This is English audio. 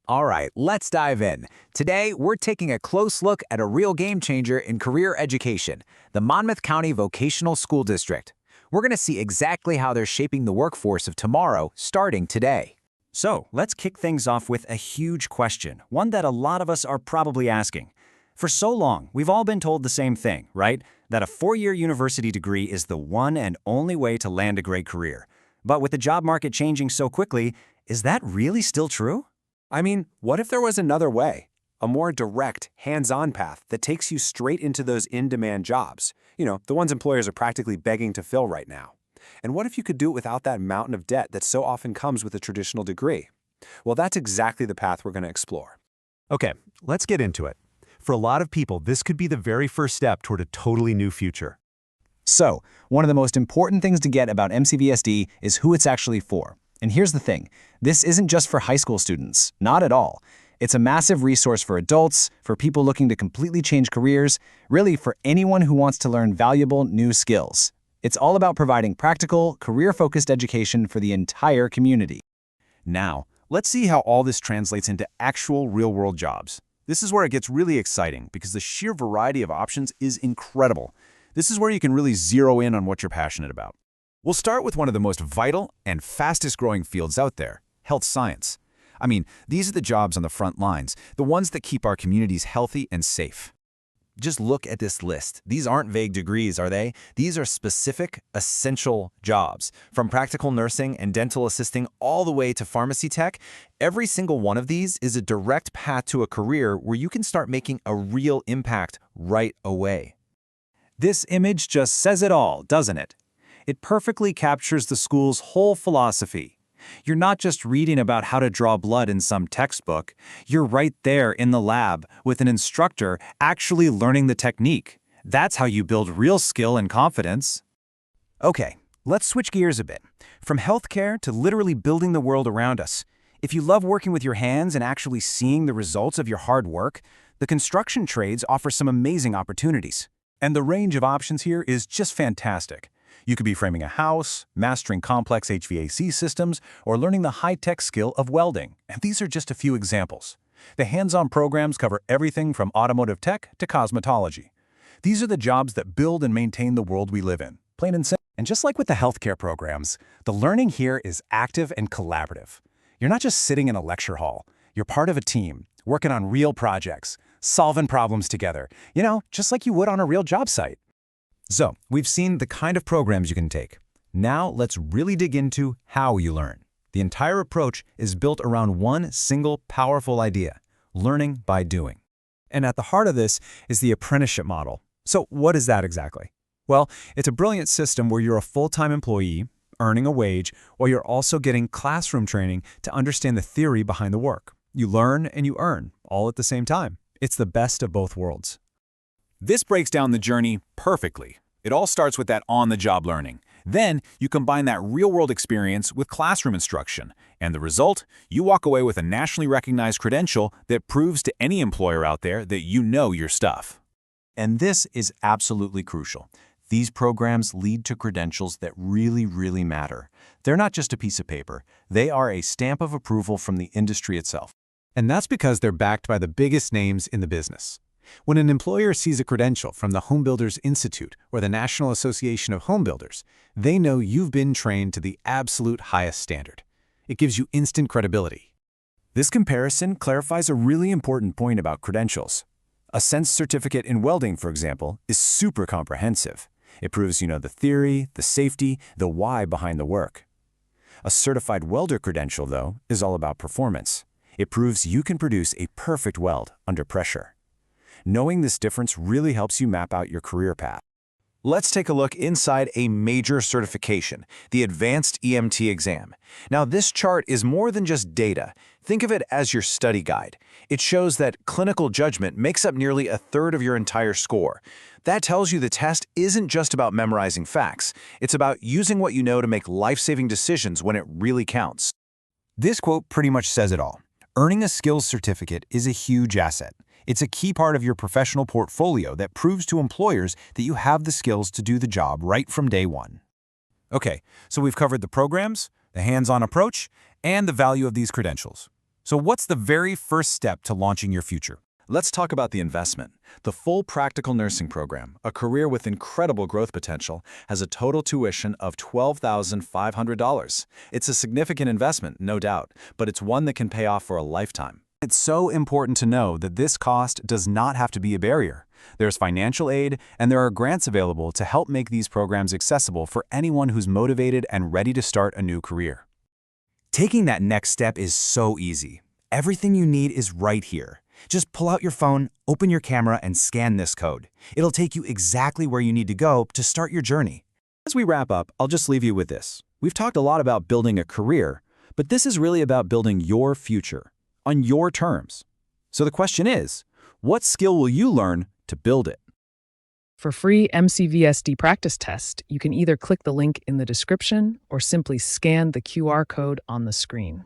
All right, let's dive in. Today, we're taking a close look at a real game changer in career education, the Monmouth County Vocational School District. We're going to see exactly how they're shaping the workforce of tomorrow, starting today. So, let's kick things off with a huge question, one that a lot of us are probably asking. For so long, we've all been told the same thing, right? That a four-year university degree is the one and only way to land a great career. But with the job market changing so quickly, is that really still true? I mean, what if there was another way? A more direct, hands-on path that takes you straight into those in-demand jobs. You know, the ones employers are practically begging to fill right now. And what if you could do it without that mountain of debt that so often comes with a traditional degree? Well, that's exactly the path we're going to explore. Okay, let's get into it. For a lot of people, this could be the very first step toward a totally new future. So, one of the most important things to get about MCVSD is who it's actually for. And here's the thing, this isn't just for high school students, not at all. It's a massive resource for adults, for people looking to completely change careers, really for anyone who wants to learn valuable new skills. It's all about providing practical, career-focused education for the entire community. Now, let's see how all this translates into actual real-world jobs. This is where it gets really exciting because the sheer variety of options is incredible. This is where you can really zero in on what you're passionate about. We'll start with one of the most vital and fastest-growing fields out there, health science. I mean, these are the jobs on the front lines, the ones that keep our communities healthy and safe. Just look at this list. These aren't vague degrees, are they? These are specific, essential jobs. From practical nursing and dental assisting all the way to pharmacy tech, every single one of these is a direct path to a career where you can start making a real impact right away. This image just says it all, doesn't it? It perfectly captures the school's whole philosophy. You're not just reading about how to draw blood in some textbook. You're right there in the lab with an instructor actually learning the technique. That's how you build real skill and confidence. Okay, let's switch gears a bit. From healthcare to literally building the world around us. If you love working with your hands and actually seeing the results of your hard work, the construction trades offer some amazing opportunities. And the range of options here is just fantastic. You could be framing a house, mastering complex HVAC systems, or learning the high-tech skill of welding. And these are just a few examples. The hands-on programs cover everything from automotive tech to cosmetology. These are the jobs that build and maintain the world we live in, plain and simple. And just like with the healthcare programs, the learning here is active and collaborative. You're not just sitting in a lecture hall. You're part of a team, working on real projects, solving problems together, just like you would on a real job site. So, we've seen the kind of programs you can take. Now, let's really dig into how you learn. The entire approach is built around one single powerful idea, learning by doing. And at the heart of this is the apprenticeship model. So what is that exactly? Well, it's a brilliant system where you're a full-time employee, earning a wage, while you're also getting classroom training to understand the theory behind the work. You learn and you earn, all at the same time. It's the best of both worlds. This breaks down the journey perfectly. It all starts with that on-the-job learning. Then, you combine that real-world experience with classroom instruction. And the result? You walk away with a nationally recognized credential that proves to any employer out there that you know your stuff. And this is absolutely crucial. These programs lead to credentials that really matter. They're not just a piece of paper. They are a stamp of approval from the industry itself. And that's because they're backed by the biggest names in the business. When an employer sees a credential from the Home Builders Institute or the National Association of Home Builders, they know you've been trained to the absolute highest standard. It gives you instant credibility. This comparison clarifies a really important point about credentials. A Sense certificate in welding, for example, is super comprehensive. It proves you know the theory, the safety, the why behind the work. A certified welder credential, though, is all about performance. It proves you can produce a perfect weld under pressure. Knowing this difference really helps you map out your career path. Let's take a look inside a major certification, the Advanced EMT exam. Now, this chart is more than just data. Think of it as your study guide. It shows that clinical judgment makes up nearly a third of your entire score. That tells you the test isn't just about memorizing facts. It's about using what you know to make life-saving decisions when it really counts. This quote pretty much says it all. Earning a skills certificate is a huge asset. It's a key part of your professional portfolio that proves to employers that you have the skills to do the job right from day one. Okay, so we've covered the programs, the hands-on approach, and the value of these credentials. So what's the very first step to launching your future? Let's talk about the investment. The full practical nursing program, a career with incredible growth potential, has a total tuition of $12,500. It's a significant investment, no doubt, but it's one that can pay off for a lifetime. It's so important to know that this cost does not have to be a barrier. There's financial aid, and there are grants available to help make these programs accessible for anyone who's motivated and ready to start a new career. Taking that next step is so easy. Everything you need is right here. Just pull out your phone, open your camera, and scan this code. It'll take you exactly where you need to go to start your journey. As we wrap up, I'll just leave you with this. We've talked a lot about building a career, but this is really about building your future on your terms. So the question is, what skill will you learn to build it? For free MCVSD practice test, you can either click the link in the description or simply scan the QR code on the screen.